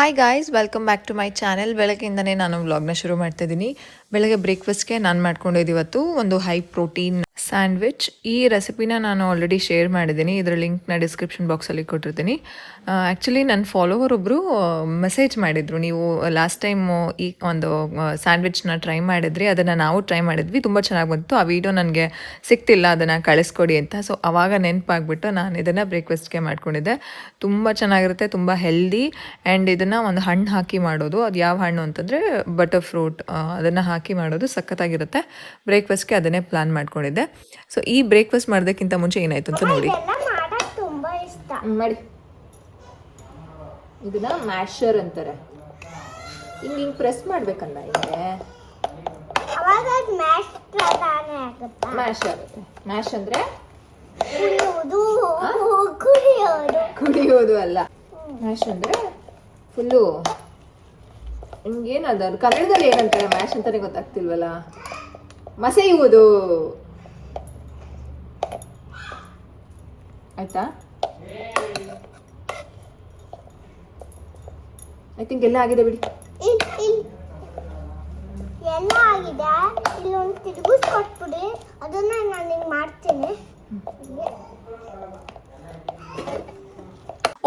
Hi guys, welcome back to my channel. ಬೆಳಗ್ಗೆಯಿಂದನೇ ನಾನು ವ್ಲಾಗ್ನ ಶುರು ಮಾಡ್ತಾ ಇದ್ದೀನಿ. ಬೆಳಗ್ಗೆ ಬ್ರೇಕ್ಫಾಸ್ಟ್ಗೆ ನಾನು ಮಾಡ್ಕೊಂಡಿದ್ದು ಇವತ್ತು ಒಂದು ಹೈ ಪ್ರೋಟೀನ್ ಸ್ಯಾಂಡ್ವಿಚ್. ಈ ರೆಸಿಪಿನ ನಾನು ಆಲ್ರೆಡಿ ಶೇರ್ ಮಾಡಿದ್ದೀನಿ. ಇದರ ಲಿಂಕ್ನ ಡಿಸ್ಕ್ರಿಪ್ಷನ್ ಬಾಕ್ಸಲ್ಲಿ ಕೊಟ್ಟಿರ್ತೀನಿ. ಆ್ಯಕ್ಚುಲಿ ನನ್ನ ಫಾಲೋವರ್ ಒಬ್ಬರು ಮೆಸೇಜ್ ಮಾಡಿದರು, ನೀವು ಲಾಸ್ಟ್ ಟೈಮು ಈ ಒಂದು ಸ್ಯಾಂಡ್ವಿಚ್ನ ಟ್ರೈ ಮಾಡಿದ್ರಿ, ಅದನ್ನು ನಾವು ಟ್ರೈ ಮಾಡಿದ್ವಿ, ತುಂಬ ಚೆನ್ನಾಗಿ ಬಂತು, ಆ ವಿಡಿಯೋ ನನಗೆ ಸಿಕ್ತಿಲ್ಲ, ಅದನ್ನು ಕಳಿಸ್ಕೊಡಿ ಅಂತ. ಸೊ ಆವಾಗ ನೆನಪಾಗ್ಬಿಟ್ಟು ನಾನು ಇದನ್ನು ಬ್ರೇಕ್ಫಾಸ್ಟ್ಗೆ ಮಾಡ್ಕೊಂಡಿದ್ದೆ. ತುಂಬ ಚೆನ್ನಾಗಿರುತ್ತೆ, ತುಂಬ ಹೆಲ್ದಿ. ಆ್ಯಂಡ್ ಇದನ್ನು ಒಂದು ಹಣ್ಣು ಹಾಕಿ ಮಾಡೋದು. ಅದು ಯಾವ ಹಣ್ಣು ಅಂತಂದರೆ ಬಟರ್ ಫ್ರೂಟ್, ಅದನ್ನು ಹಾಕಿ ಮಾಡೋದು ಸಖತ್ತಾಗಿರುತ್ತೆ. ಬ್ರೇಕ್ಫಾಸ್ಟ್ಗೆ ಅದನ್ನೇ ಪ್ಲ್ಯಾನ್ ಮಾಡ್ಕೊಂಡಿದ್ದೆ. ಸೊ ಈ ಬ್ರೇಕ್ಫಾಸ್ಟ್ ಮಾಡೋದಕ್ಕಿಂತ ಮುಂಚೆ ಏನಾಯಿತು ಅಂತ ನೋಡಿ. ಮಾಡಿ, ಇದನ್ನ ಮ್ಯಾಶರ್ ಅಂತಾರೆ. ಹಿಂಗೆ ಪ್ರೆಸ್ ಮಾಡ್ಬೇಕಲ್ಲ, ಹಿಂಗೆ ಮ್ಯಾಶ್ ಆಗುತ್ತೆ. ಮ್ಯಾಶ್ ಅಂದರೆ ಕುಡಿಯೋದು ಅಲ್ಲ, ಮ್ಯಾಶ್ ಅಂದರೆ ಫುಲ್ಲು ಹಿಂಗೇನದ ಕನ್ನಡದಲ್ಲಿ ಏನಂತಾರೆ ಮ್ಯಾಶ್ ಅಂತಾನೆ ಗೊತ್ತಾಗ್ತಿಲ್ವಲ್ಲ. ಮಸೆಯುವುದು ಆಯ್ತಾ? ಐ ಥಿಂಕ್ ಎಲ್ಲ ಆಗಿದೆ ಬಿಡಿ. ಎಲ್ಲ ಆಗಿದೆ. ಇಲ್ಲೊಂದು ತಿರುಗಿಸ್ಕೊಟ್ಬಿಡಿ, ಅದನ್ನ ನಾನು ಹಿಂಗೆ ಮಾಡ್ತೀನಿ.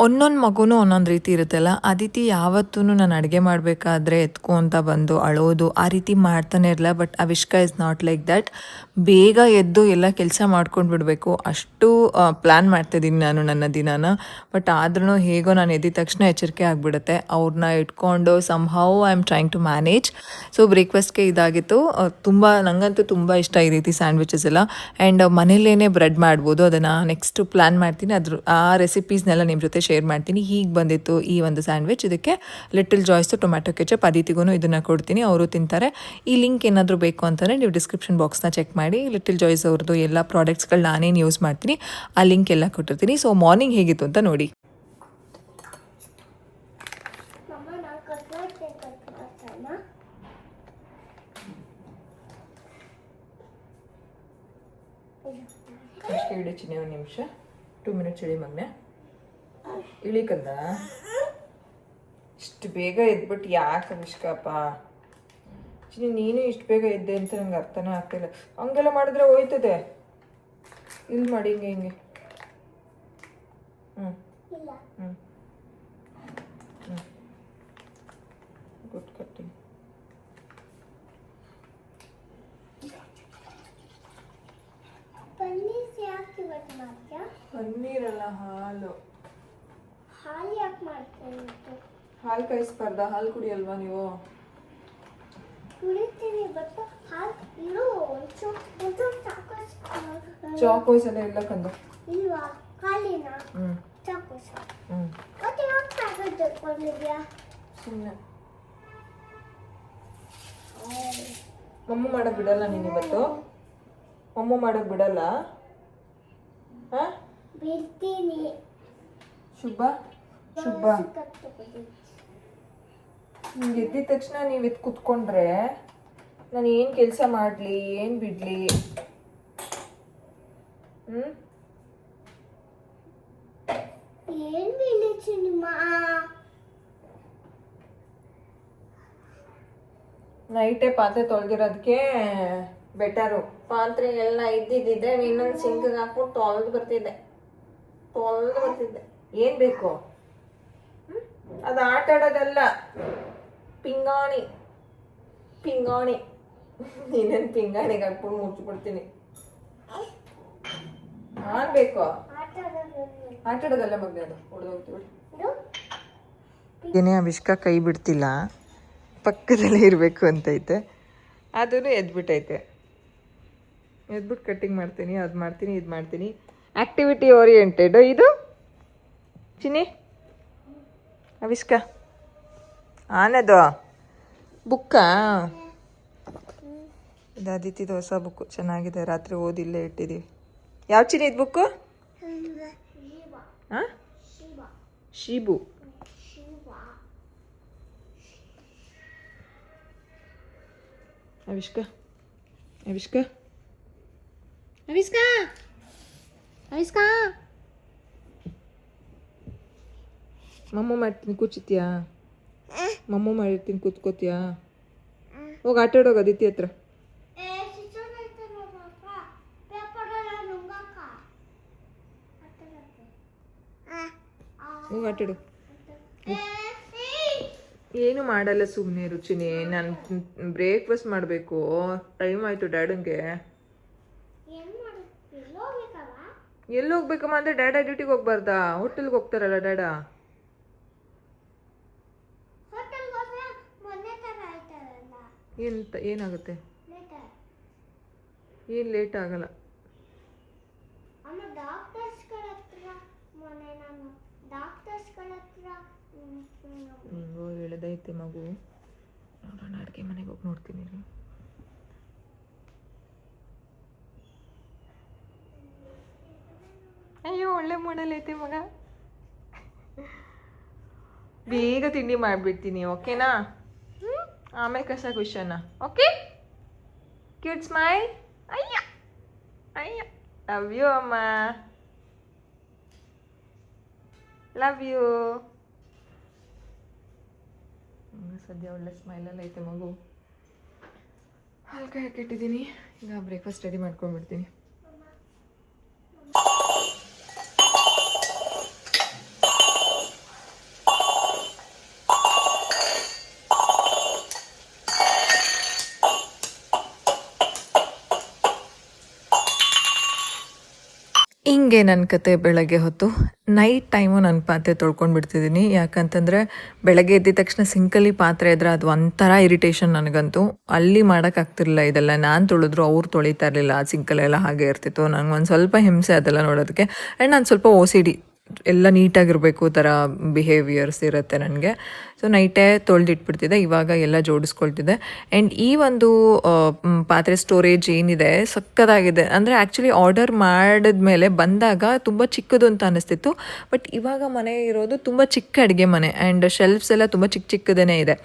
ಒಂದೊಂದು ಮಗುನೂ ಒಂದೊಂದು ರೀತಿ ಇರುತ್ತಲ್ಲ. ಅದಿತಿ ಯಾವತ್ತೂ ನಾನು ಅಡುಗೆ ಮಾಡಬೇಕಾದ್ರೆ ಎತ್ಕೊಂತ ಬಂದು ಅಳೋದು ಆ ರೀತಿ ಮಾಡ್ತಾನೆ ಇರಲ್ಲ. But Avishka is not like that. ಬೇಗ ಎದ್ದು ಎಲ್ಲ ಕೆಲಸ ಮಾಡ್ಕೊಂಡು ಬಿಡಬೇಕು, ಅಷ್ಟು ಪ್ಲ್ಯಾನ್ ಮಾಡ್ತಿದ್ದೀನಿ ನಾನು ನನ್ನ ದಿನಾನ. ಬಟ್ ಆದ್ರೂ ಹೇಗೋ ನಾನು ಎದ್ದಿದ ತಕ್ಷಣ ಎಚ್ಚರಿಕೆ ಆಗಿಬಿಡುತ್ತೆ. ಅವ್ರನ್ನ ಇಟ್ಕೊಂಡು somehow I am trying to manage. So ಬ್ರೇಕ್ಫಾಸ್ಟ್ಗೆ ಇದಾಗಿತ್ತು. ನನಗಂತೂ ತುಂಬ ಇಷ್ಟ ಈ ರೀತಿ ಸ್ಯಾಂಡ್ವಿಚಸ್ ಎಲ್ಲ. ಆ್ಯಂಡ್ ಮನೇಲೇ ಬ್ರೆಡ್ ಮಾಡ್ಬೋದು, ಅದನ್ನು ನೆಕ್ಸ್ಟ್ ಪ್ಲ್ಯಾನ್ ಮಾಡ್ತೀನಿ. ಆ ರೆಸಿಪೀಸ್ನೆಲ್ಲ ನಿಮ್ಮ ಜೊತೆ ಶೇರ್ ಮಾಡ್ತೀನಿ. ಹೀಗೆ ಬಂದಿತ್ತು ಈ ಒಂದು ಸ್ಯಾಂಡ್ವಿಚ್. ಇದಕ್ಕೆ ಲಿಟಲ್ ಜಾಯ್ಸು ಟೊಮ್ಯಾಟೊ ಕೆಚಪ್, ಅದಿತಿಗೂ ಇದನ್ನು ಕೊಡ್ತೀನಿ, ಅವರು ತಿಂತಾರೆ. ಈ ಲಿಂಕ್ ಏನಾದರೂ ಬೇಕು ಅಂತಂದರೆ ನೀವು ಡಿಸ್ಕ್ರಿಪ್ಷನ್ ಬಾಕ್ಸ್ನ ಚೆಕ್ ಮಾಡಿ. ಲಿಟಲ್ ಜಾಯ್ಸ್ ಅವ್ರದ್ದು ಎಲ್ಲ ಪ್ರಾಡಕ್ಟ್ಸ್ಗಳು ನಾನೇನು ಯೂಸ್ ಮಾಡ್ತೀನಿ ಆ ಲಿಂಕ್ ಎಲ್ಲ ಕೊಟ್ಟಿರ್ತೀನಿ. ಸೊ ಮಾರ್ನಿಂಗ್ ಹೇಗಿತ್ತು ಅಂತ ನೋಡಿ. ಅಷ್ಟೇ ಇಳಿ ಚಿನ್ನೆ, ಒಂದು ನಿಮಿಷ, 2 ಮಿನಿಟ್ಸ್ ಇಳಿ ಮಗನೆ, ಇಳಿಕಂದ. ಇಷ್ಟು ಬೇಗ ಎದ್ಬಿಟ್ಟು ಯಾಕೆ ಅವಿಷ್ಕಪ್ಪ ಚಿನ್ನಿ, ನೀನು ಇಷ್ಟು ಬೇಗ ಎದ್ದೆ ಅಂತ ನಂಗೆ ಅರ್ಥನೇ ಆಗ್ತಿಲ್ಲ. ಹಂಗೆಲ್ಲ ಮಾಡಿದ್ರೆ ಹೋಯ್ತದೆ. ಇಲ್ಲಿ ಮಾಡಿ, ಹಿಂಗೆ ಹಿಂಗೆ. ಹ್ಞೂ ಹ್ಞೂ ಹ್ಞೂ ಗುಡ್ ಕಟ್ಟಿಂಗ್. ಪನ್ನೀರಲ್ಲ, ಹಾಲು. ಹಾಲು ಯಾಕೆ ಮಾಡ್ತೀನಿ? ಹಾಲು ಕಾಯಿಸ್ಬಾರ್ದ? ಹಾಲು ಕುಡಿಯಲ್ವಾ ನೀವು? ಕುಡಿತೀನಿ, ಬಟ್ ಹಾಲು ಇರು. ಚಾಕೋಸ್ ಎಲ್ಲ ಇಲ್ಲ ಕಂದು. ಇಲ್ವಾ? ಹಾಲಿನ ಚಾಕೋಸ್. ಮತ್ತೆ ಯಾಕೆ ಪ್ಯಾಕೆಟ್ ತೆಕ್ಕೊಂಡಿದ್ಯಾ? ಸುಮ್ಮನೆ ಮಮ್ಮು ಮಾಡೋಕೆ ಬಿಡಲ್ಲ ನೀನು ಇವತ್ತು? ಮಮ್ಮು ಮಾಡೋಕೆ ಬಿಡಲ್ಲ? ಹಾಂ, ಬಿಡ್ತೀನಿ. ಶುಭ ಶುಭ, ನಿಮ್ಗೆ ಎದ್ದಿದ ತಕ್ಷಣ ನೀವು ಎದ್ದು ಕುತ್ಕೊಂಡ್ರೆ ನಾನು ಏನು ಕೆಲಸ ಮಾಡಲಿ, ಏನು ಬಿಡಲಿ? ಏನು ಬಿಡಿಸಿ ನಿಮ್ಮ ನೈಟೇ ಪಾತ್ರೆ ತೊಳೆದಿರೋದಕ್ಕೆ ಬೆಟರು. ಪಾತ್ರೆ ಎಲ್ಲ ಇದ್ದಿದ್ದಿದ್ದೆ ಇನ್ನೊಂದು ಸಿಂಕ್ಗೆ ಹಾಕ್ಬಿಟ್ಟು ತೊಳೆದು ಬರ್ತಿದ್ದೆ. ಏನು ಬೇಕು? ಅದು ಆಟ ಆಡೋದಲ್ಲ, ಪಿಂಗಾಣಿ. ನೀನೇನು ಪಿಂಗಾಣಿಗೆ ಹಾಕ್ಬಿಟ್ಟು ಮುಚ್ಚಿಬಿಡ್ತೀನಿ. ನಾನು ಬೇಕು ಆಟ ಆಡೋದಲ್ಲ ಮಗ್ನೆ, ಅದು ಹೊಡೆದೋಗ್ತೀವಿ. ಏನೇ ಅವಿಷ್ಕಾ ಕೈ ಬಿಡ್ತಿಲ್ಲ, ಪಕ್ಕದಲ್ಲೇ ಇರಬೇಕು ಅಂತೈತೆ. ಅದೂ ಎದ್ಬಿಟ್ಟೈತೆ. ಎದ್ಬಿಟ್ಟು ಕಟ್ಟಿಂಗ್ ಮಾಡ್ತೀನಿ, ಅದು ಮಾಡ್ತೀನಿ, ಇದು ಮಾಡ್ತೀನಿ. ಆ್ಯಕ್ಟಿವಿಟಿ ಓರಿಯೆಂಟೆಡ್ ಇದು ಚಿನ್ನಿ. ಅವಿಷ್ಕಾ ಆನದು ಬುಕ್ಕಾ? ಇದು ಅದಿತಿದು ಹೊಸ ಬುಕ್ಕು, ಚೆನ್ನಾಗಿದೆ. ರಾತ್ರಿ ಓದಿಲ್ಲೇ ಇಟ್ಟಿದ್ದೀವಿ. ಯಾವ ಚಿನ್ನಿ ಇದು ಬುಕ್ಕು? ಹಾಂ, ಶೀಬು. ಅವಿಷ್ಕಾ ಮಮ್ಮ ಮಾಡ್ತೀನಿ, ಕೂಚಿತ್ಯಾ? ಮಮ್ಮು ಮಾಡಿರ್ತೀನಿ ಕೂತ್ಕೋತೀಯಾ? ಹೋಗಿ ಆಟ ಆಡೋಗ ಅದಿತಿ ಹತ್ರ. ಹೋಗಿ ಆಟ ಆಡು. ಏನು ಮಾಡಲ್ಲ ಸುಮ್ಮನೆ ರುಚಿನಿ. ನಾನು ಬ್ರೇಕ್ಫಾಸ್ಟ್ ಮಾಡಬೇಕು, ಟೈಮ್ ಆಯಿತು ಡ್ಯಾಡಂಗೆ. ಎಲ್ಲಿ ಹೋಗ್ಬೇಕಮ್ಮ ಅಂದರೆ ಡ್ಯಾಡ ಡ್ಯೂಟಿಗೆ ಹೋಗ್ಬಾರ್ದಾ? ಹೋಟೆಲ್ಗೆ ಹೋಗ್ತಾರಲ್ಲ ಡ್ಯಾಡ. ಏನಾಗುತ್ತೆ? ಏನು ಲೇಟ್ ಆಗಲ್ಲ. ಹಿಂಗೋ ಎಳೆದೈತೆ ಮಗು. ನೋಡೋಣ, ಅಡುಗೆ ಮನೆಗೆ ಹೋಗಿ ನೋಡ್ತೀನಿ ರೀ. ಅಯ್ಯೋ ಒಳ್ಳೆ ಮೂಡಲ್ಲೈತೆ ಮಗ. ಬೇಗ ತಿಂಡಿ ಮಾಡಿಬಿಡ್ತೀನಿ, ಓಕೆನಾ? ಆಮೇಲೆ ಕಸ ಕ್ವಶನ್ನ. Okay, cute smile. ಅಯ್ಯ ಅಯ್ಯ, ಲವ್ ಯು ಅಮ್ಮ, ಲವ್ ಯು. ಸದ್ಯ ಒಳ್ಳೆ ಸ್ಮೈಲಲ್ಲಿ ಐತೆ ಮಗು. ಹಾಲು ಹಾಕಿಟ್ಟಿದ್ದೀನಿ. ಈಗ ಬ್ರೇಕ್ಫಾಸ್ಟ್ ರೆಡಿ ಮಾಡ್ಕೊಂಡ್ಬಿಡ್ತೀನಿ. ಹಿಂಗೆ ನನ್ನ ಕತೆ ಬೆಳಗ್ಗೆ ಹೊತ್ತು. ನೈಟ್ ಟೈಮು ನಾನು ಪಾತ್ರೆ ತೊಳ್ಕೊಂಡು ಬಿಡ್ತಿದ್ದೀನಿ. ಯಾಕಂತಂದರೆ ಬೆಳಗ್ಗೆ ಎದ್ದ ತಕ್ಷಣ ಸಿಂಕಲ್ಲಿ ಪಾತ್ರೆ ಇದ್ರೆ ಅದು ಒಂಥರ ಇರಿಟೇಷನ್ ನನಗಂತೂ. ಅಲ್ಲಿ ಮಾಡೋಕ್ಕಾಗ್ತಿರ್ಲಿಲ್ಲ ಇದೆಲ್ಲ. ನಾನು ತೊಳೆದ್ರು ಅವ್ರು ತೊಳಿತಾ ಇರಲಿಲ್ಲ, ಆ ಸಿಂಕಲ್ಲೆಲ್ಲ ಹಾಗೆ ಇರ್ತಿತ್ತು. ನಂಗೆ ಒಂದು ಸ್ವಲ್ಪ ಹಿಂಸೆ ಅದೆಲ್ಲ ನೋಡೋದಕ್ಕೆ. ಆ್ಯಂಡ್ ನಾನು ಸ್ವಲ್ಪ OCD, ಎಲ್ಲ ನೀಟಾಗಿರಬೇಕು ಥರ ಬಿಹೇವಿಯರ್ಸ್ ಇರುತ್ತೆ ನನಗೆ. ಸೊ ನೈಟೇ ತೊಳೆದಿಟ್ಬಿಡ್ತಿದ್ದೆ. ಇವಾಗ ಎಲ್ಲ ಜೋಡಿಸ್ಕೊಳ್ತಿದ್ದೆ. ಆ್ಯಂಡ್ ಈ ಒಂದು ಪಾತ್ರೆ ಸ್ಟೋರೇಜ್ ಏನಿದೆ ಸಕ್ಕತ್ತಾಗಿದೆ. ಅಂದರೆ ಆ್ಯಕ್ಚುಲಿ ಆರ್ಡರ್ ಮಾಡಿದ್ಮೇಲೆ ಬಂದಾಗ ತುಂಬ ಚಿಕ್ಕದು ಅಂತ ಅನ್ನಿಸ್ತಿತ್ತು. ಬಟ್ ಇವಾಗ ಮನೆ ಇರೋದು ತುಂಬ ಚಿಕ್ಕ ಅಡುಗೆ ಮನೆ. ಆ್ಯಂಡ್ ಶೆಲ್ಫ್ಸ್ ಎಲ್ಲ ತುಂಬ ಚಿಕ್ಕದೇ ಇದೆ.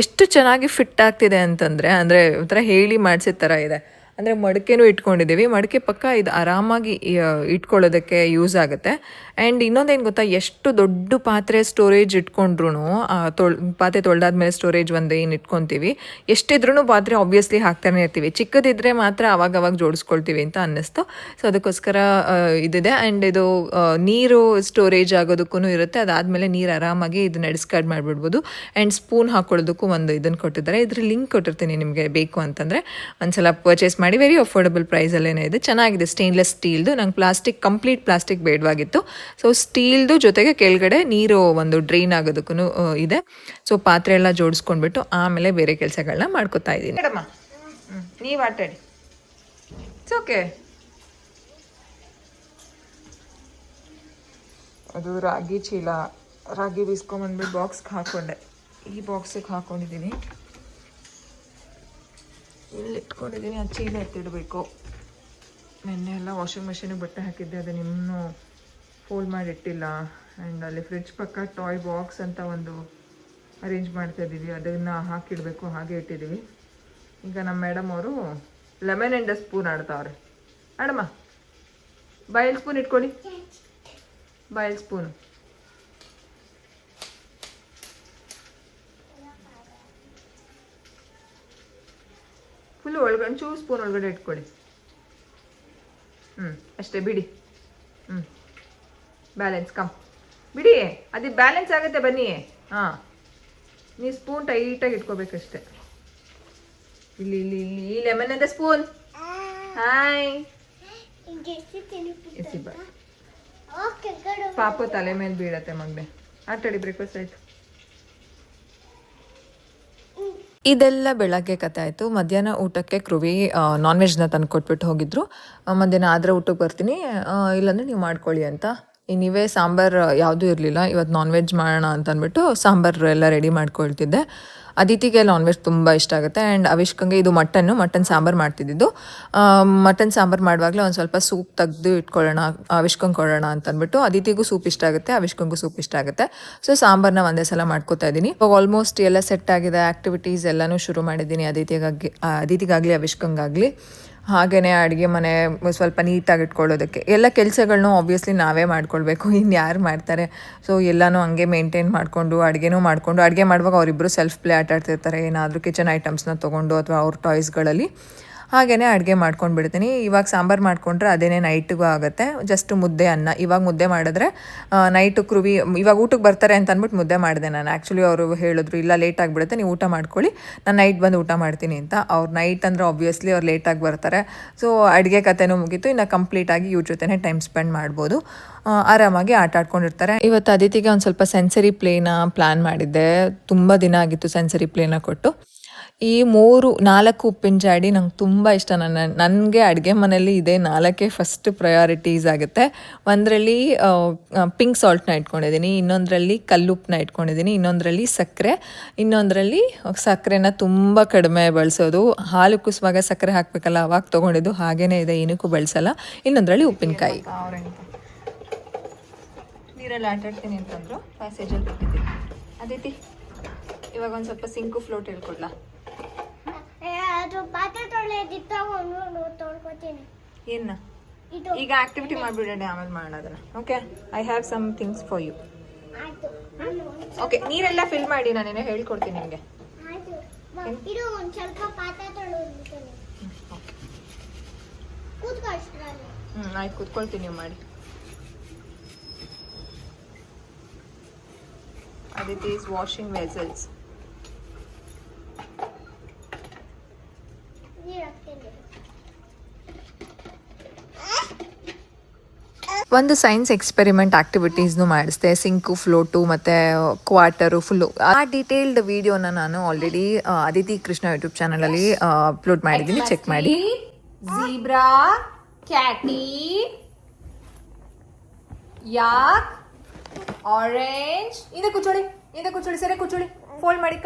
ಎಷ್ಟು ಚೆನ್ನಾಗಿ ಫಿಟ್ ಆಗ್ತಿದೆ ಅಂತಂದರೆ, ಅಂದರೆ ಒಂಥರ ಹೇಳಿ ಮಾಡಿಸಿದ ಥರ ಇದೆ. ಅಂದರೆ ಮಡಿಕೆನೂ ಇಟ್ಕೊಂಡಿದ್ದೀವಿ. ಮಡಿಕೆ ಪಕ್ಕ ಇದು ಆರಾಮಾಗಿ ಇಟ್ಕೊಳ್ಳೋದಕ್ಕೆ ಯೂಸ್ ಆಗುತ್ತೆ. ಆ್ಯಂಡ್ ಇನ್ನೊಂದೇನು ಗೊತ್ತಾ, ಎಷ್ಟು ದೊಡ್ಡ ಪಾತ್ರೆ ಸ್ಟೋರೇಜ್ ಇಟ್ಕೊಂಡ್ರು, ಪಾತ್ರೆ ತೊಳೆದಾದ್ಮೇಲೆ ಸ್ಟೋರೇಜ್ ಒಂದು ಏನು ಇಟ್ಕೊತೀವಿ, ಎಷ್ಟಿದ್ರೂ ಪಾತ್ರೆ ಆಬ್ವಿಯಸ್ಲಿ ಹಾಕ್ತಾನೆ ಇರ್ತೀವಿ. ಚಿಕ್ಕದಿದ್ದರೆ ಮಾತ್ರ ಅವಾಗವಾಗ ಜೋಡಿಸ್ಕೊಳ್ತೀವಿ ಅಂತ ಅನ್ನಿಸ್ತು. ಸೊ ಅದಕ್ಕೋಸ್ಕರ ಇದಿದೆ. ಆ್ಯಂಡ್ ಇದು ನೀರು ಸ್ಟೋರೇಜ್ ಆಗೋದಕ್ಕೂ ಇರುತ್ತೆ. ಅದಾದಮೇಲೆ ನೀರು ಆರಾಮಾಗಿ ಇದನ್ನ ಡಿಸ್ಕಾರ್ಡ್ ಮಾಡಿಬಿಡ್ಬೋದು. ಆ್ಯಂಡ್ ಸ್ಪೂನ್ ಹಾಕ್ಕೊಳ್ಳೋದಕ್ಕೂ ಒಂದು ಇದನ್ನು ಕೊಟ್ಟಿದ್ದಾರೆ. ಇದ್ರ ಲಿಂಕ್ ಕೊಟ್ಟಿರ್ತೀನಿ ನಿಮಗೆ ಬೇಕು ಅಂತಂದರೆ ಒಂದ್ಸಲ ಪರ್ಚೇಸ್ ಮಾಡಿ. ವೆರಿ ಅಫೋರ್ಡಬಲ್ ಪ್ರೈಸಲ್ಲೇ ಇದೆ. ಚೆನ್ನಾಗಿದೆ. ಸ್ಟೇನ್ಲೆಸ್ ಸ್ಟೀಲ್ದು. ನಂಗೆ ಕಂಪ್ಲೀಟ್ ಪ್ಲಾಸ್ಟಿಕ್ ಬೇಡವಾಗಿತ್ತು. ಸೊ ಸ್ಟೀಲ್ದು ಜೊತೆಗೆ ಕೆಳಗಡೆ ನೀರು ಒಂದು ಡ್ರೈನ್ ಆಗೋದಕ್ಕೂ ಇದೆ. ಸೊ ಪಾತ್ರೆ ಎಲ್ಲ ಜೋಡಿಸ್ಕೊಂಡ್ಬಿಟ್ಟು ಆಮೇಲೆ ಬೇರೆ ಕೆಲಸಗಳನ್ನ ಮಾಡ್ಕೋತಾ ಇದ್ದೀನಿ. ಮೇಡಮ್ಮ, ನೀವು ಆಟಾಡಿ. It's okay. ಅದು ರಾಗಿ ಚೀಲ, ರಾಗಿ ಬೀಸ್ಕೊಂಬಂದ್ಬಿಟ್ಟು ಬಾಕ್ಸ್ಗೆ ಹಾಕ್ಕೊಂಡೆ. ಈ ಬಾಕ್ಸಿಗೆ ಹಾಕ್ಕೊಂಡಿದ್ದೀನಿ, ಇಲ್ಲಿ ಇಟ್ಕೊಂಡಿದ್ದೀನಿ. ಅದು ಚೀಲ ಎತ್ತಿಡಬೇಕು. ನೆನ್ನೆ ಎಲ್ಲ ವಾಷಿಂಗ್ ಮಿಷಿನಿಗೆ ಬಟ್ಟೆ ಹಾಕಿದ್ದೆ, ಅದನ್ನು ಇನ್ನೂ ಫೋಲ್ಡ್ ಮಾಡಿ ಇಟ್ಟಿಲ್ಲ. ಆ್ಯಂಡ್ ಅಲ್ಲಿ ಫ್ರಿಡ್ಜ್ ಪಕ್ಕ ಟಾಯ್ ಬಾಕ್ಸ್ ಅಂತ ಒಂದು ಅರೇಂಜ್ ಮಾಡ್ತಾಯಿದ್ದೀವಿ, ಅದನ್ನು ಹಾಕಿಡಬೇಕು. ಹಾಗೆ ಇಟ್ಟಿದ್ದೀವಿ. ಈಗ ನಮ್ಮ ಮೇಡಮ್ ಅವರು ಲೆಮನ್ ಆ್ಯಂಡ್ ಸ್ಪೂನ್ ಆಡ್ತಾವ್ರೆ. ಆಡಮ್ಮ, ಬಾಯಲ್ಲಿ ಸ್ಪೂನ್ ಇಟ್ಕೊಳ್ಳಿ. ಬಾಯಲ್ಲಿ ಸ್ಪೂನು. ಫುಲ್ಲು ಒಳಗಡೆ ಒಂಚೂರು ಸ್ಪೂನ್ ಒಳಗಡೆ ಇಟ್ಕೊಳ್ಳಿ. ಅಷ್ಟೇ, ಬಿಡಿ. ಬ್ಯಾಲೆನ್ಸ್ ಕಮ್, ಬಿಡಿ. ಅದು ಬ್ಯಾಲೆನ್ಸ್ ಆಗುತ್ತೆ, ಬನ್ನಿ. ಹಾಂ, ನೀವು ಸ್ಪೂನ್ ಟೈಟಾಗಿ ಇಟ್ಕೋಬೇಕಷ್ಟೆ. ಇಲ್ಲಿ ಇಲ್ಲಿ ಇಲ್ಲಿ ಲೆಮನ್ ಅದ ಸ್ಪೂನ್. ಹಾಯ್, ಎಸಿ ಬಾ. ಪಾಪ ತಲೆ ಮೇಲೆ ಬೀಳತ್ತೆ ಮಗನೆ. ಆಟಾಡಿ. ಬ್ರೇಕ್ಫಾಸ್ಟ್ ಆಯಿತು. ಇದೆಲ್ಲ ಬೆಳಗ್ಗೆ ಕತೆ ಆಯಿತು. ಮಧ್ಯಾಹ್ನ ಊಟಕ್ಕೆ ಕೃವಿ ನಾನ್ ವೆಜ್ನ ತಂದು ಕೊಟ್ಬಿಟ್ಟು ಹೋಗಿದ್ರು. ಮಧ್ಯಾಹ್ನ ಆದರೆ ಊಟಕ್ಕೆ ಬರ್ತೀನಿ, ಇಲ್ಲಾಂದರೆ ನೀವು ಮಾಡ್ಕೊಳ್ಳಿ ಅಂತ. ನೀವೇ ಸಾಂಬಾರು ಯಾವುದೂ ಇರಲಿಲ್ಲ. ಇವತ್ತು ನಾನ್ ವೆಜ್ ಮಾಡೋಣ ಅಂತ ಅಂದ್ಬಿಟ್ಟು ಸಾಂಬಾರು ಎಲ್ಲ ರೆಡಿ ಮಾಡ್ಕೊಳ್ತಿದ್ದೆ. ಅದಿತಿಗೆ ನಾನ್ ವೆಜ್ ತುಂಬ ಇಷ್ಟ ಆಗುತ್ತೆ. ಆ್ಯಂಡ್ ಅವಿಷ್ಕಂಗೆ ಇದು ಮಟನ್ ಸಾಂಬಾರು ಮಾಡ್ತಿದ್ದಿದ್ದು. ಮಟನ್ ಸಾಂಬಾರು ಮಾಡುವಾಗಲೇ ಒಂದು ಸ್ವಲ್ಪ ಸೂಪ್ ತೆಗೆದು ಇಟ್ಕೊಳ್ಳೋಣ, ಅವಿಷ್ಕಂಗೆ ಕೊಡೋಣ ಅಂತ ಅಂದ್ಬಿಟ್ಟು. ಅದಿತಿಗೂ ಸೂಪ್ ಇಷ್ಟ ಆಗುತ್ತೆ, ಅವಿಷ್ಕಂಗೂ ಸೂಪ್ ಇಷ್ಟ ಆಗುತ್ತೆ. ಸೊ ಸಾಂಬಾರನ್ನ ಒಂದೇ ಸಲ ಮಾಡ್ಕೋತಾ ಇದ್ದೀನಿ. ಇವಾಗ ಆಲ್ಮೋಸ್ಟ್ ಎಲ್ಲ ಸೆಟ್ ಆಗಿದೆ. ಆ್ಯಕ್ಟಿವಿಟೀಸ್ ಎಲ್ಲನೂ ಶುರು ಮಾಡಿದ್ದೀನಿ ಅದಿತಿಗಾಗಲಿ ಅವಿಷ್ಕಂಗಾಗಲಿ. ಹಾಗೆಯೇ ಅಡುಗೆ ಮನೆ ಸ್ವಲ್ಪ ನೀಟಾಗಿ ಇಟ್ಕೊಳ್ಳೋದಕ್ಕೆ ಎಲ್ಲ ಕೆಲಸಗಳನ್ನೂ ಆಬ್ವಿಯಸ್ಲಿ ನಾವೇ ಮಾಡ್ಕೊಳ್ಬೇಕು, ಇನ್ನು ಯಾರು ಮಾಡ್ತಾರೆ. ಸೊ ಎಲ್ಲನೂ ಹಂಗೆ ಮೇಂಟೈನ್ ಮಾಡಿಕೊಂಡು ಅಡುಗೆನೂ ಮಾಡಿಕೊಂಡು, ಅಡುಗೆ ಮಾಡುವಾಗ ಅವರಿಬ್ಬರು ಸೆಲ್ಫ್ ಪ್ಲೇ ಆಟ ಆಡ್ತಿರ್ತಾರೆ, ಏನಾದರೂ ಕಿಚನ್ ಐಟಮ್ಸ್ನ ತೊಗೊಂಡು ಅಥವಾ ಅವ್ರ ಟಾಯ್ಸ್ಗಳಲ್ಲಿ. ಹಾಗೆಯೇ ಅಡುಗೆ ಮಾಡ್ಕೊಂಡು ಬಿಡ್ತೀನಿ. ಇವಾಗ ಸಾಂಬಾರು ಮಾಡಿಕೊಂಡ್ರೆ ಅದೇನೇ ನೈಟಿಗೂ ಆಗುತ್ತೆ. ಜಸ್ಟ್ ಮುದ್ದೆ ಅನ್ನ, ಇವಾಗ ಮುದ್ದೆ ಮಾಡಿದ್ರೆ ನೈಟು ಇವಾಗ ಊಟಕ್ಕೆ ಬರ್ತಾರೆ ಅಂತ ಅಂದ್ಬಿಟ್ಟು ಮುದ್ದೆ ಮಾಡಿದೆ ನಾನು. ಆ್ಯಕ್ಚುಲಿ ಅವರು ಹೇಳಿದ್ರು, ಇಲ್ಲ ಲೇಟ್ ಆಗಿಬಿಡುತ್ತೆ, ನೀವು ಊಟ ಮಾಡ್ಕೊಳ್ಳಿ, ನಾನು ನೈಟ್ ಬಂದು ಊಟ ಮಾಡ್ತೀನಿ ಅಂತ. ಅವ್ರು ನೈಟ್ ಅಂದರೆ ಆಬ್ವಿಯಸ್ಲಿ ಅವ್ರು ಲೇಟಾಗಿ ಬರ್ತಾರೆ. ಸೊ ಅಡುಗೆ ಕತೆನೂ ಮುಗೀತು, ಇನ್ನು ಕಂಪ್ಲೀಟಾಗಿ ಇವ್ರ ಜೊತೆನೇ ಟೈಮ್ ಸ್ಪೆಂಡ್ ಮಾಡ್ಬೋದು, ಆರಾಮಾಗಿ ಆಟ ಆಡ್ಕೊಂಡಿರ್ತಾರೆ. ಇವತ್ತು ಅದಿತಿಗೆ ಒಂದು ಸ್ವಲ್ಪ ಸೆನ್ಸರಿ ಪ್ಲೇನ ಪ್ಲ್ಯಾನ್ ಮಾಡಿದ್ದೆ. ತುಂಬ ದಿನ ಆಗಿತ್ತು ಸೆನ್ಸರಿ ಪ್ಲೇನ ಕೊಟ್ಟು. ಈ 4 ಉಪ್ಪಿನ ಜಾಡಿ ನಂಗೆ ತುಂಬ ಇಷ್ಟ. ನನಗೆ ಅಡುಗೆ ಮನೆಯಲ್ಲಿ ಇದೇ 4 ಫಸ್ಟ್ ಪ್ರಯಾರಿಟೀಸ್ ಆಗುತ್ತೆ. ಒಂದರಲ್ಲಿ ಪಿಂಕ್ ಸಾಲ್ಟ್ನ ಇಟ್ಕೊಂಡಿದ್ದೀನಿ, ಇನ್ನೊಂದರಲ್ಲಿ ಕಲ್ಲುಪ್ಪನ್ನ ಇಟ್ಕೊಂಡಿದ್ದೀನಿ, ಇನ್ನೊಂದರಲ್ಲಿ ಸಕ್ಕರೆ, ಇನ್ನೊಂದರಲ್ಲಿ ಸಕ್ಕರೆನ ತುಂಬ ಕಡಿಮೆ ಬಳಸೋದು. ಹಾಲು ಕುಸುವಾಗ ಸಕ್ಕರೆ ಹಾಕಬೇಕಲ್ಲ, ಅವಾಗ ತೊಗೊಂಡಿದ್ದು ಹಾಗೇ ಇದೆ, ಏನಕ್ಕೂ ಬಳಸಲ್ಲ. ಇನ್ನೊಂದರಲ್ಲಿ ಉಪ್ಪಿನಕಾಯಿ. ನೀರಲ್ಲಿ ಆಟಾಡ್ತೀನಿ ಅಂತಂದರು, ಪ್ಯಾಸೇಜಲ್ಲಿ ಬಿಟ್ಟಿದ್ದೀನಿ. ಅದಿತಿ ಇವಾಗ ಒಂದು ಸ್ವಲ್ಪ ಸಿಂಕು ಫ್ಲೋಟ್ ಹೇಳ್ಕೊಡ್ಲಾ? ಅದು ಪಾತ್ರೆ ತೊಳೆದಿತ್ತು ತೊಳ್ಕೊತೀನಿ. ಏನ ಈಗ ಆಕ್ಟಿವಿಟಿ ಮಾಡಿಬಿಡೋಣ, ಆಮೇಲೆ ಮಾಡೋಣ ಅದನ್ನು. Okay, I have some things for you. ಆಯ್ತು. ಓಕೆ, ನೀರೆಲ್ಲ ಫಿಲ್ ಮಾಡಿ, ನಾನೇನೋ ಹೇಳ್ಕೊಡ್ತೀನಿ ನಿಮಗೆ. ಆಯ್ತು, ಇದು ಒಂದು ಸ್ವಲ್ಪ ಪಾತ್ರೆ ತೊಳೆದಿದ್ದೀನಿ. ಕೂತ್ಕೋ ಅಷ್ಟರಲ್ಲಿ. ಆಯ್ತು, ಕೂತ್ಕೊಳ್ತೀನಿ, ನೀವು ಮಾಡಿ. Aditi is washing vessels. ಒಂದು ಸೈನ್ಸ್ ಎಕ್ಸ್ಪೆರಿಮೆಂಟ್ ಆಕ್ಟಿವಿಟೀಸ್ನು ಮಾಡಿಸ್ದೆ, ಸಿಂಕು, ಫ್ಲೋಟು ಮತ್ತು ಕ್ವಾಟರು ಫುಲ್ಲು. ಆ ಡೀಟೇಲ್ಡ್ ವಿಡಿಯೋನ ನಾನು ಆಲ್ರೆಡಿ ಅದಿತಿ ಕೃಷ್ಣ ಯೂಟ್ಯೂಬ್ ಚಾನಲಲ್ಲಿ ಅಪ್ಲೋಡ್ ಮಾಡಿದ್ದೀನಿ, ಚೆಕ್ ಮಾಡಿ. ಝೀಬ್ರಾ, ಕ್ಯಾಟಿ, ಯಾಕ್, ಆರೆಂಜ್. ಹಿಂದೆ ಕೂಚೋಳಿ, ಸರಿ ಕೂಚೋಳಿ. ಫೋಲ್ಡ್ ಮಾಡಿ,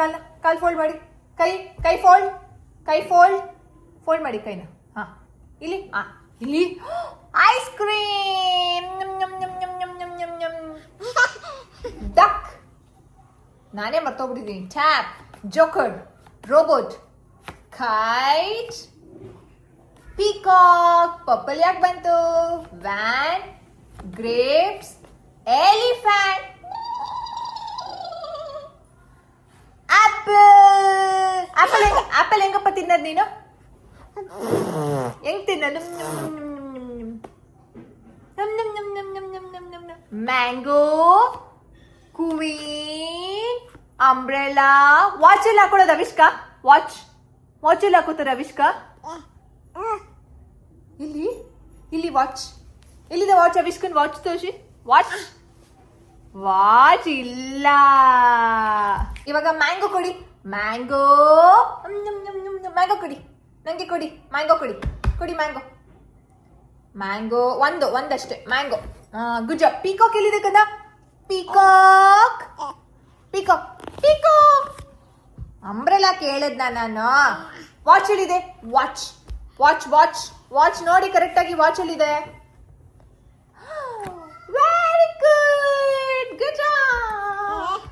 ಕಾಲ್ ಫೋಲ್ಡ್ ಮಾಡಿ, ಕೈ ಫೋಲ್ಡ್ ಮಾಡಿ ಕೈನ. ಹಾ, ಇಲ್ಲಿ ಐಸ್ ಕ್ರೀಮ್. ಡಕ್, ನಾನೇ ಮರ್ತೋಗ್ಬಿಟ್ಟಿದ್ದೀನಿ. Tap, joker, robot, kite, peacock, purple ಯಾಕೆ ಬಂತು, ವ್ಯಾನ್, ಗ್ರೇಪ್ಸ್, ಎಲಿಫೆಂಟ್, ಆಪಲ್ ಹೆಂಗಪ್ಪ ತಿನ್ನೋದು ನೀನು? ಹೆಂಗ್ ತಿನ್ನೋದು? Mango, queen, umbrella. ವಾಚ್ ಎಲ್ಲ ಹಾಕೊಳ್ಳೋದು ಅವಿಷ್ಕಾ? ವಾಚ್ ಎಲ್ಲ ಹಾಕೋತಾರೆ ಅವಿಷ್ಕಾ? ಇಲ್ಲಿ ವಾಚ್ ಎಲ್ಲಿದೆ? ವಾಚ್ ಅವಿಷ್ಕನ್ ವಾಚ್ ತೋರಿಸಿ. ವಾಚ್ ಇಲ್ಲ. ಇವಾಗ ಮ್ಯಾಂಗೋ ಕೊಡಿ. ಮ್ಯಾಂಗೋ ಕೊಡಿ, ನಂಗೆ ಕೊಡಿ. ಮ್ಯಾಂಗೋ ಕೊಡಿ ಮ್ಯಾಂಗೋ ಒಂದಷ್ಟೇ ಮ್ಯಾಂಗೋ. Good job. ಪೀಕಾಕ್ ಎಲ್ಲಿದೆ ಕದ? ಪೀಕಾಕ್. ಅಂಬ್ರೆಲಾ ಕೇಳದ್ನ ನಾನು. ವಾಚ್ ಎಲ್ಲಿದೆ? ವಾಚ್ ನೋಡಿ ಕರೆಕ್ಟಾಗಿ. ವಾಚ್ ಎಲ್ಲಿದೆ? Very good job.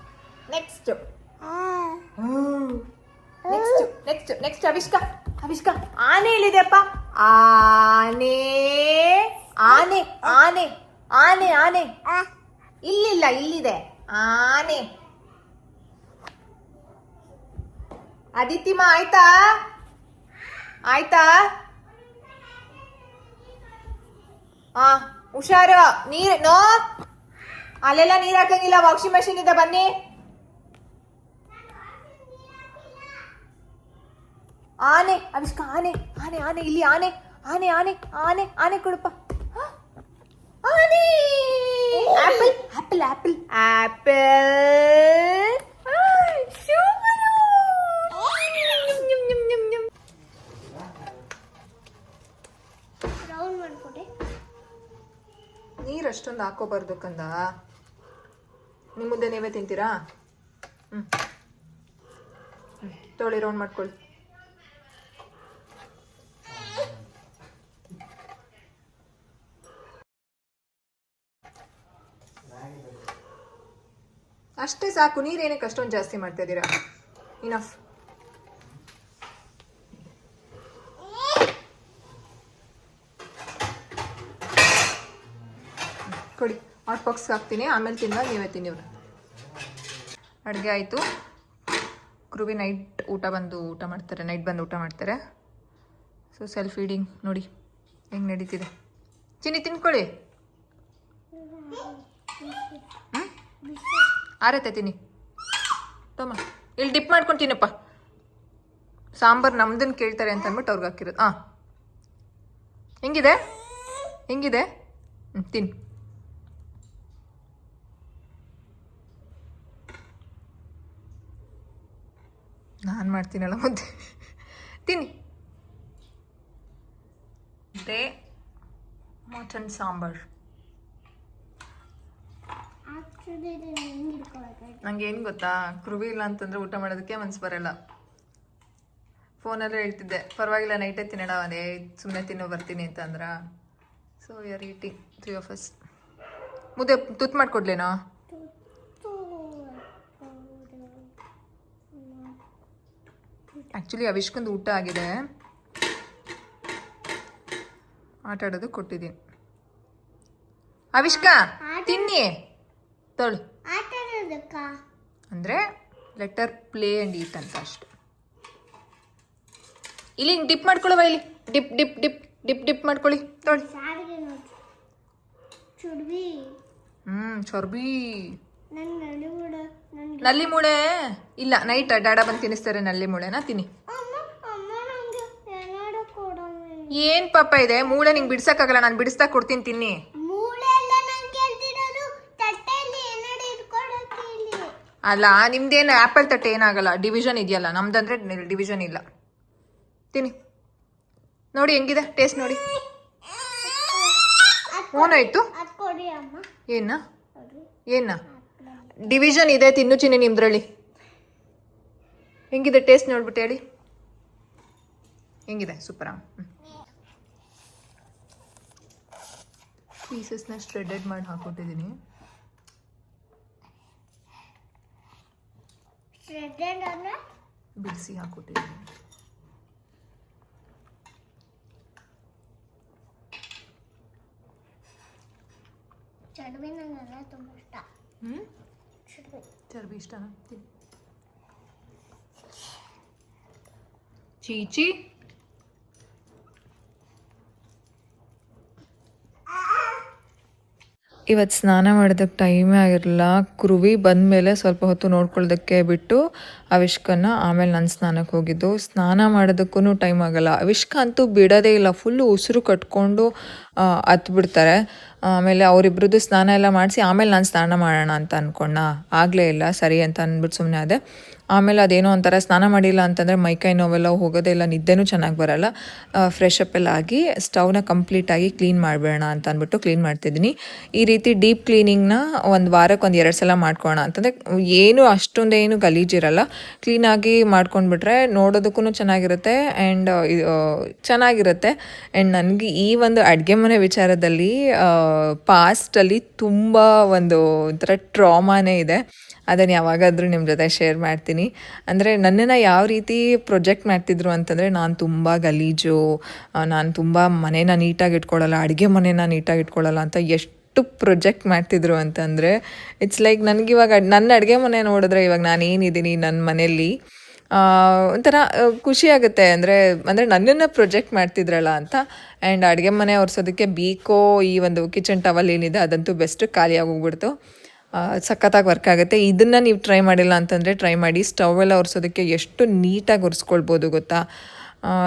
ನೆಕ್ಸ್ಟ್ ಅವಿಷ್ಕಾ. ಆನೆ ಎಲ್ಲಿದೆಪ್ಪ? ಆನೆ ಇಲ್ಲಿಲ್ಲ, ಇಲ್ಲಿದೆ ಆನೆ. ಅದಿತಿಮ್ಮ ಆಯ್ತಾ? ಹುಷಾರು. ನೋ, ಅಲ್ಲೆಲ್ಲ ನೀರ್ ಹಾಕಂಗಿಲ್ಲ, ವಾಷಿಂಗ್ ಮೆಷಿನ್ ಇದೆ, ಬನ್ನಿ. ಆನೆ ಅವಿಷ್ಕಾ, ಆನೆ ಇಲ್ಲಿ. ಆನೆ ಕೊಡಪ್ಪ. ಆನೆ. ಆಪಲ್. ರೌಂಡ್ ಮಾಡ್ಕೊಡೆ. ನೀರು ಅಷ್ಟೊಂದು ಹಾಕೋಬಾರ್ದು ಕಂದ. ನಿಮ್ಮ ಮುದ್ದೆ ನೀವೇ ತಿಂತೀರಾ? ತೊಳಿ ರೌಂಡ್ ಮಾಡ್ಕೊಳ್ಳಿ. ಅಷ್ಟೇ ಸಾಕು. ನೀರೇನಕ್ಕೆ ಅಷ್ಟೊಂದು ಜಾಸ್ತಿ ಮಾಡ್ತಾ ಇದ್ದೀರಾ? ಇನಫ್. ಕೊಡಿ ಹಾಟ್ ಬಾಕ್ಸ್ಗೆ ಹಾಕ್ತೀನಿ, ಆಮೇಲೆ ತಿನ್ನುವಾಗ ನೀವೇ ತಿನ್ನಿ ಇವ್ರು. ಅಡುಗೆ ಆಯಿತು. ಕ್ರುವಿ ನೈಟ್ ಊಟ ಮಾಡ್ತಾರೆ, ನೈಟ್ ಬಂದು ಊಟ ಮಾಡ್ತಾರೆ. ಸೊ ಸೆಲ್ಫ್ ಫೀಡಿಂಗ್ ನೋಡಿ ಹೆಂಗೆ ನಡೀತಿದೆ. ಚಿನ್ನಿ ತಿನ್ಕೊಳ್ಳಿ. ಆರತ್ತೆ ತಿನ್ನಿ. ತಮ್ಮ ಇಲ್ಲಿ ಡಿಪ್ ಮಾಡ್ಕೊಂಡು ತಿನ್ನಪ್ಪ. ಸಾಂಬಾರು ನಮ್ದನ್ನು ಕೇಳ್ತಾರೆ ಅಂತ ಅಂದ್ಬಿಟ್ಟು ಅವ್ರಿಗೆ ಹಾಕಿರೋದು. ಹೆಂಗಿದೆ ಹೆಂಗಿದೆ? ತಿನ್ನು. ನಾನು ಮಾಡ್ತೀನಲ್ಲ ಮುದ್ದೆ, ತಿನ್ನಿ. ಮುದ್ದೆ ಮಟನ್ ಸಾಂಬಾರು. ನಂಗೆ ಏನು ಗೊತ್ತಾ, ಕ್ರುವಿ ಇಲ್ಲ ಅಂತಂದರೆ ಊಟ ಮಾಡೋದಕ್ಕೆ ಮನ್ಸು ಬರೋಲ್ಲ. ಫೋನಲ್ಲೇ ಹೇಳ್ತಿದ್ದೆ, ಪರವಾಗಿಲ್ಲ ನೈಟೇ ತಿನ್ನೋಣ, ಅದೇ ಸುಮ್ಮನೆ ತಿನ್ನೋ ಬರ್ತೀನಿ ಅಂತ ಅಂದ್ರ. So we are eating 3 of us. ಮುದ್ದೆ ತುತ್ತು ಮಾಡಿಕೊಡ್ಲೇನಾ? ಆ್ಯಕ್ಚುಲಿ ಅವಿಷ್ಕೊಂದು ಊಟ ಆಗಿದೆ, ಆಟ ಆಡೋದು ಕೊಟ್ಟಿದ್ದೀನಿ. ಅವಿಷ್ಕ ತಿನ್ನಿ ತೊಳು. ಅಂದರೆ ಲೆಟರ್ ಪ್ಲೇ ಆ್ಯಂಡ್ ಈಟ್ ಅಂತ ಅಷ್ಟೆ. ಇಲ್ಲಿ ಹಿಂಗೆ ಡಿಪ್ ಮಾಡ್ಕೊಳ್ಳೋ ಇಲ್ಲಿ drip drip drip drip drip ಮಾಡ್ಕೊಳ್ಳಿ ತೊಳಿ. ಚೊರ್ಬಿ ನಲ್ಲಿ ಮೂಳೆ ಇಲ್ಲ. ನೈಟ್ ಡಾಡಾ ಬಂದು ತಿನ್ನಿಸ್ತಾರೆ ನಲ್ಲಿ ಮೂಳೆನ. ತಿನ್ನಿ. ಏನ್ ಪಾಪ ಇದೆ ಮೂಳೆ ನಿಂಗೆ ಬಿಡ್ಸಕ್ಕಾಗಲ್ಲ, ನಾನು ಬಿಡಿಸ್ತಾ ಕೊಡ್ತೀನಿ, ತಿನ್ನಿ. ಅಲ್ಲ ನಿಮ್ದೇನು ಆ್ಯಪಲ್ ತಟ್ಟೆ ಏನಾಗಲ್ಲ, ಡಿವಿಷನ್ ಇದೆಯಲ್ಲ. ನಮ್ದಂದ್ರೆ ಡಿವಿಷನ್ ಇಲ್ಲ. ತಿನ್ನಿ. ನೋಡಿ ಹೆಂಗಿದೆ ಟೇಸ್ಟ್ ನೋಡಿ. ಓನಾಯ್ತು. ಏನ ಏನ ಡಿವಿಷನ್ ಇದೆ, ತಿನ್ನು ಚಿನ್ನಿ ನಿಮ್ದ್ರಲ್ಲಿ. ಹೆಂಗಿದೆ ಟೇಸ್ಟ್ ನೋಡ್ಬಿಟ್ಟು ಹೇಳಿ. ಹೆಂಗಿದೆ? ಸೂಪರಾ? ಪೀಸಸ್ನ ಸ್ಟ್ರೆಡೆಡ್ ಮಾಡಿ ಹಾಕೊಟ್ಟಿದ್ದೀನಿ. ಬಿಡಿಸಿ ಹಾಕೊಟ್ಟಿದ್ದೀನಿ. ಚರ್ಬಿ ಇಷ್ಟನಾ? ಚೀಚಿ ಇವತ್ತು ಸ್ನಾನ ಮಾಡೋದಕ್ಕೆ ಟೈಮೇ ಆಗಿರಲಿಲ್ಲ. ಕ್ರುವಿ ಬಂದಮೇಲೆ ಸ್ವಲ್ಪ ಹೊತ್ತು ನೋಡ್ಕೊಳ್ಳೋದಕ್ಕೆ ಬಿಟ್ಟು ಅವಿಷ್ಕನ್ನ ಆಮೇಲೆ ನಾನು ಸ್ನಾನಕ್ಕೆ ಹೋಗಿದ್ದು. ಸ್ನಾನ ಮಾಡೋದಕ್ಕೂ ಟೈಮ್ ಆಗಲ್ಲ. ಅವಿಷ್ಕ ಅಂತೂ ಬಿಡೋದೇ ಇಲ್ಲ, ಫುಲ್ಲು ಉಸಿರು ಕಟ್ಕೊಂಡು ಹತ್ಬಿಡ್ತಾರೆ. ಆಮೇಲೆ ಅವರಿಬ್ರದ್ದು ಸ್ನಾನ ಎಲ್ಲ ಮಾಡಿಸಿ ಆಮೇಲೆ ನಾನು ಸ್ನಾನ ಮಾಡೋಣ ಅಂತ ಅಂದ್ಕೊಂಡ, ಆಗಲೇ ಇಲ್ಲ. ಸರಿ ಅಂತ ಅಂದ್ಬಿಟ್ಟು ಸುಮ್ಮನೆ ಅದೇ. ಆಮೇಲೆ ಅದೇನೋ ಒಂಥರ ಸ್ನಾನ ಮಾಡಿಲ್ಲ ಅಂತಂದರೆ ಮೈಕೈ ನೋವೆಲ್ಲ ಹೋಗೋದೇ ಇಲ್ಲ, ನಿದ್ದೆನೂ ಚೆನ್ನಾಗಿ ಬರೋಲ್ಲ. ಫ್ರೆಶ್ ಅಪ್ ಎಲ್ಲ ಆಗಿ ಸ್ಟವ್ನ ಕಂಪ್ಲೀಟಾಗಿ ಕ್ಲೀನ್ ಮಾಡಬೇಡ ಅಂತ ಅಂದ್ಬಿಟ್ಟು ಕ್ಲೀನ್ ಮಾಡ್ತಿದ್ದೀನಿ. ಈ ರೀತಿ ಡೀಪ್ ಕ್ಲೀನಿಂಗ್ನ ಒಂದು ವಾರಕ್ಕೆ 1-2 ಸಲ ಮಾಡ್ಕೊಳ್ಳೋಣ ಅಂತಂದರೆ ಏನು ಅಷ್ಟೊಂದೇನು ಗಲೀಜಿರಲ್ಲ. ಕ್ಲೀನಾಗಿ ಮಾಡ್ಕೊಂಡ್ಬಿಟ್ರೆ ನೋಡೋದಕ್ಕೂ ಚೆನ್ನಾಗಿರುತ್ತೆ ಆ್ಯಂಡ್ ಚೆನ್ನಾಗಿರುತ್ತೆ. ಆ್ಯಂಡ್ ನನಗೆ ಈ ಒಂದು ಅಡುಗೆ ಮನೆ ವಿಚಾರದಲ್ಲಿ ಪಾಸ್ಟಲ್ಲಿ ತುಂಬ ಒಂಥರ ಟ್ರಾಮಾನೇ ಇದೆ. ಅದನ್ನು ಯಾವಾಗಾದರೂ ನಿಮ್ಮ ಜೊತೆ ಶೇರ್ ಮಾಡ್ತೀನಿ. ಅಂದರೆ ನನ್ನನ್ನು ಯಾವ ರೀತಿ ಪ್ರೊಜೆಕ್ಟ್ ಮಾಡ್ತಿದ್ರು ಅಂತಂದರೆ, ನಾನು ತುಂಬ ಗಲೀಜು, ನಾನು ತುಂಬ ಮನೇನ ನೀಟಾಗಿ ಇಟ್ಕೊಳ್ಳಲ್ಲ, ಅಡುಗೆ ಮನೇನ ನೀಟಾಗಿ ಇಟ್ಕೊಳ್ಳಲ್ಲ ಅಂತ ಎಷ್ಟು ಪ್ರೊಜೆಕ್ಟ್ ಮಾಡ್ತಿದ್ರು ಅಂತಂದರೆ, ಇಟ್ಸ್ ಲೈಕ್ ನನಗಿವಾಗ ನನ್ನ ಅಡುಗೆ ಮನೆ ನೋಡಿದ್ರೆ ಇವಾಗ ನಾನು ಏನಿದ್ದೀನಿ ನನ್ನ ಮನೆಯಲ್ಲಿ ಒಂಥರ ಖುಷಿಯಾಗುತ್ತೆ. ಅಂದರೆ ನನ್ನನ್ನು ಪ್ರೊಜೆಕ್ಟ್ ಮಾಡ್ತಿದ್ರಲ್ಲ ಅಂತ. ಆ್ಯಂಡ್ ಅಡುಗೆ ಮನೆ ಒರೆಸೋದಕ್ಕೆ ಬೀಕೋ ಈ ಒಂದು ಕಿಚನ್ ಟವಲ್ ಏನಿದೆ ಅದಂತೂ ಬೆಸ್ಟ್, ಖಾಲಿಯಾಗಿ ಹೋಗ್ಬಿಡ್ತು. ಸಖತ್ತಾಗಿ ವರ್ಕ್ ಆಗುತ್ತೆ. ಇದನ್ನು ನೀವು ಟ್ರೈ ಮಾಡಿಲ್ಲ ಅಂತಂದರೆ ಟ್ರೈ ಮಾಡಿ. ಸ್ಟವ್ ಎಲ್ಲ ಒರೆಸೋದಕ್ಕೆ ಎಷ್ಟು ನೀಟಾಗಿ ಒರೆಸ್ಕೊಳ್ಬೋದು ಗೊತ್ತಾ.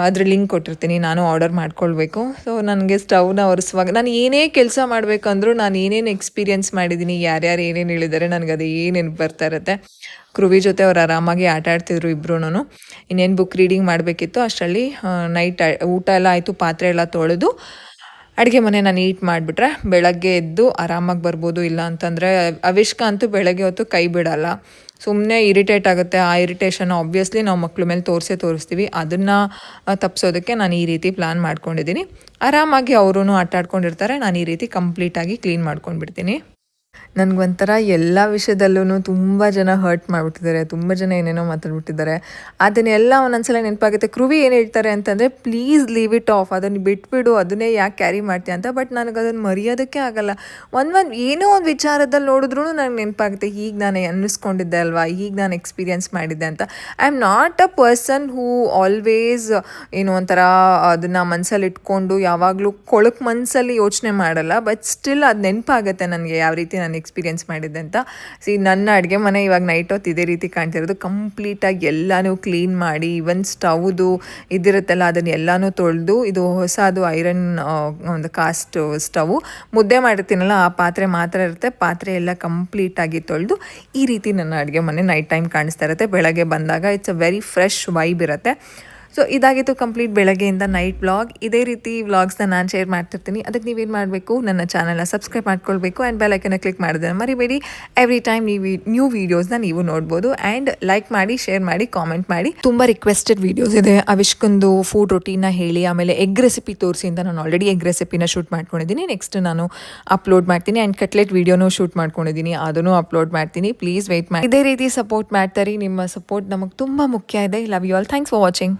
ಅದ್ರ ಲಿಂಕ್ ಕೊಟ್ಟಿರ್ತೀನಿ, ನಾನು ಆರ್ಡರ್ ಮಾಡ್ಕೊಳ್ಬೇಕು. ಸೊ ನನಗೆ ಸ್ಟವ್ನ ಒರೆಸುವಾಗ ನಾನು ಏನೇ ಕೆಲಸ ಮಾಡಬೇಕಂದ್ರೂ ನಾನು ಏನೇನು ಎಕ್ಸ್ಪೀರಿಯೆನ್ಸ್ ಮಾಡಿದ್ದೀನಿ, ಯಾರ್ಯಾರು ಏನೇನು ಹೇಳಿದ್ದಾರೆ, ನನಗೆ ಅದು ಏನೇನು ಬರ್ತಾ ಇರುತ್ತೆ. ಕ್ರುವಿ ಜೊತೆ ಅವ್ರು ಆರಾಮಾಗಿ ಆಟ ಆಡ್ತಿದ್ರು ಇಬ್ರೂ. ಇನ್ನೇನು ಬುಕ್ ರೀಡಿಂಗ್ ಮಾಡಬೇಕಿತ್ತು, ಅಷ್ಟರಲ್ಲಿ ನೈಟ್ ಊಟ ಎಲ್ಲ ಆಯಿತು, ಪಾತ್ರೆ ಎಲ್ಲ ತೊಳೆದು ಅಡುಗೆ ಮನೆನ ನೀಟ್ ಮಾಡಿಬಿಟ್ರೆ ಬೆಳಗ್ಗೆ ಎದ್ದು ಆರಾಮಾಗಿ ಬರ್ಬೋದು. ಇಲ್ಲ ಅಂತಂದರೆ ಅವಿಷ್ಕ ಅಂತೂ ಬೆಳಗ್ಗೆ ಹೊತ್ತು ಕೈ ಬಿಡಲ್ಲ, ಸುಮ್ಮನೆ ಇರಿಟೇಟ್ ಆಗುತ್ತೆ. ಆ ಇರಿಟೇಷನ್ ಆಬ್ವಿಯಸ್ಲಿ ನಾವು ಮಕ್ಳ ಮೇಲೆ ತೋರಿಸ್ತೀವಿ. ಅದನ್ನು ತಪ್ಪಿಸೋದಕ್ಕೆ ನಾನು ಈ ರೀತಿ ಪ್ಲ್ಯಾನ್ ಮಾಡ್ಕೊಂಡಿದ್ದೀನಿ. ಆರಾಮಾಗಿ ಅವರೂ ಆಟ ಆಡ್ಕೊಂಡಿರ್ತಾರೆ, ನಾನು ಈ ರೀತಿ ಕಂಪ್ಲೀಟಾಗಿ ಕ್ಲೀನ್ ಮಾಡ್ಕೊಂಡ್ಬಿಡ್ತೀನಿ. ನನಗೊಂಥರ ಎಲ್ಲ ವಿಷಯದಲ್ಲೂ ತುಂಬ ಜನ ಹರ್ಟ್ ಮಾಡಿಬಿಟ್ಟಿದ್ದಾರೆ, ತುಂಬ ಜನ ಏನೇನೋ ಮಾತಾಡ್ಬಿಟ್ಟಿದ್ದಾರೆ. ಅದನ್ನೆಲ್ಲ ಒಂದೊಂದ್ಸಲ ನೆನಪಾಗುತ್ತೆ. ಕೃವಿ ಏನು ಹೇಳ್ತಾರೆ ಅಂತಂದರೆ, ಪ್ಲೀಸ್ ಲೀವ್ ಇಟ್ ಆಫ್, ಅದನ್ನು ಬಿಟ್ಬಿಡು, ಅದನ್ನೇ ಯಾಕೆ ಕ್ಯಾರಿ ಮಾಡ್ತೀಯ ಅಂತ. ಬಟ್ ನನಗೆ ಅದನ್ನು ಮರೆಯೋದಕ್ಕೆ ಆಗಲ್ಲ. ಏನೋ ಒಂದು ವಿಚಾರದಲ್ಲಿ ನೋಡಿದ್ರೂ ನನಗೆ ನೆನಪಾಗುತ್ತೆ, ಈಗ ನಾನು ಅನ್ನಿಸ್ಕೊಂಡಿದ್ದೆ ಅಲ್ವಾ, ಈಗ ನಾನು ಎಕ್ಸ್ಪೀರಿಯೆನ್ಸ್ ಮಾಡಿದ್ದೆ ಅಂತ. I am not a person who always ಏನೋ ಒಂಥರ ಅದನ್ನು ಮನಸ್ಸಲ್ಲಿ ಇಟ್ಕೊಂಡು ಯಾವಾಗಲೂ ಕೊಳಕು ಮನಸ್ಸಲ್ಲಿ ಯೋಚನೆ ಮಾಡಲ್ಲ. ಬಟ್ ಸ್ಟಿಲ್ ಅದು ನೆನಪಾಗುತ್ತೆ ನನಗೆ ಯಾವ ರೀತಿ ನಾನು ಎಕ್ಸ್ಪೀರಿಯೆನ್ಸ್ ಮಾಡಿದ್ದೆ ಅಂತ. ನನ್ನ ಅಡುಗೆ ಮನೆ ಇವಾಗ ನೈಟ್ ಹೊತ್ತು ಇದೇ ರೀತಿ ಕಾಣ್ತಿರೋದು. ಕಂಪ್ಲೀಟಾಗಿ ಎಲ್ಲನೂ ಕ್ಲೀನ್ ಮಾಡಿ, ಈವನ್ ಸ್ಟವ್ದು ಇದಿರುತ್ತಲ್ಲ ಅದನ್ನು ಎಲ್ಲನೂ ತೊಳೆದು, ಇದು ಹೊಸದು ಐರನ್ ಒಂದು ಕಾಸ್ಟ್ ಸ್ಟವ್, ಮುದ್ದೆ ಮಾಡಿರ್ತೀನಲ್ಲ ಆ ಪಾತ್ರೆ ಮಾತ್ರ ಇರುತ್ತೆ. ಪಾತ್ರೆ ಎಲ್ಲ ಕಂಪ್ಲೀಟಾಗಿ ತೊಳೆದು ಈ ರೀತಿ ನನ್ನ ಅಡುಗೆ ಮನೆ ನೈಟ್ ಟೈಮ್ ಕಾಣಿಸ್ತಾ ಇರುತ್ತೆ. ಬೆಳಗ್ಗೆ ಬಂದಾಗ it's a very fresh vibe ಇರುತ್ತೆ. ಸೊ ಇದಾಗಿತ್ತು ಕಂಪ್ಲೀಟ್ ಬೆಳಗ್ಗೆಯಿಂದ ನೈಟ್ ವ್ಲಾಗ್. ಇದೇ ರೀತಿ ವ್ಲಾಗ್ಸ್ನ ನಾನು ಶೇರ್ ಮಾಡ್ತಿರ್ತೀನಿ. ಅದಕ್ಕೆ ನೀವೇನು ಮಾಡಬೇಕು, ನನ್ನ ಚಾನಲ್ನ ಸಬ್ಸ್ಕ್ರೈಬ್ ಮಾಡ್ಕೊಳ್ಬೇಕು ಆ್ಯಂಡ್ ಬೆಲ್ ಐಕನ್ನ ಕ್ಲಿಕ್ ಮಾಡೋದನ್ನು ಮರಿಬೇಡಿ. ಎವ್ರಿ ಟೈಮ್ ನ್ಯೂ ವೀಡಿಯೋಸ್ನ ನೀವು ನೋಡ್ಬೋದು. ಆ್ಯಂಡ್ ಲೈಕ್ ಮಾಡಿ, ಶೇರ್ ಮಾಡಿ, ಕಾಮೆಂಟ್ ಮಾಡಿ. ತುಂಬ ರಿಕ್ವೆಸ್ಟೆಡ್ ವೀಡಿಯೋಸ್ ಇದೆ. ಅವಿಷ್ಕೊಂದು ಫುಡ್ ರೊಟೀನ ಹೇಳಿ, ಆಮೇಲೆ ಎಗ್ ರೆಸಿಪಿ ತೋರಿಸಿ ಅಂತ ನಾನು ಆಲ್ರೆಡಿ ಎಗ್ ರೆಸಿಪಿನ ಶೂಟ್ ಮಾಡ್ಕೊಂಡಿದ್ದೀನಿ. ನೆಕ್ಸ್ಟ್ ನಾನು ಅಪ್ಲೋಡ್ ಮಾಡ್ತೀನಿ. ಆ್ಯಂಡ್ ಕಟ್ಲೆಟ್ ವೀಡಿಯೋನೂ ಶೂಟ್ ಮಾಡ್ಕೊಂಡಿದ್ದೀನಿ, ಅದನ್ನು ಅಪ್ಲೋಡ್ ಮಾಡ್ತೀನಿ. ಪ್ಲೀಸ್ ವೆಯ್ಟ್ ಮಾಡಿ. ಇದೇ ರೀತಿ ಸಪೋರ್ಟ್ ಮಾಡ್ತಾರೆ. ನಿಮ್ಮ ಸಪೋರ್ಟ್ ನಮಗೆ ತುಂಬ ಮುಖ್ಯ ಇದೆ. Love you all. Thanks for watching.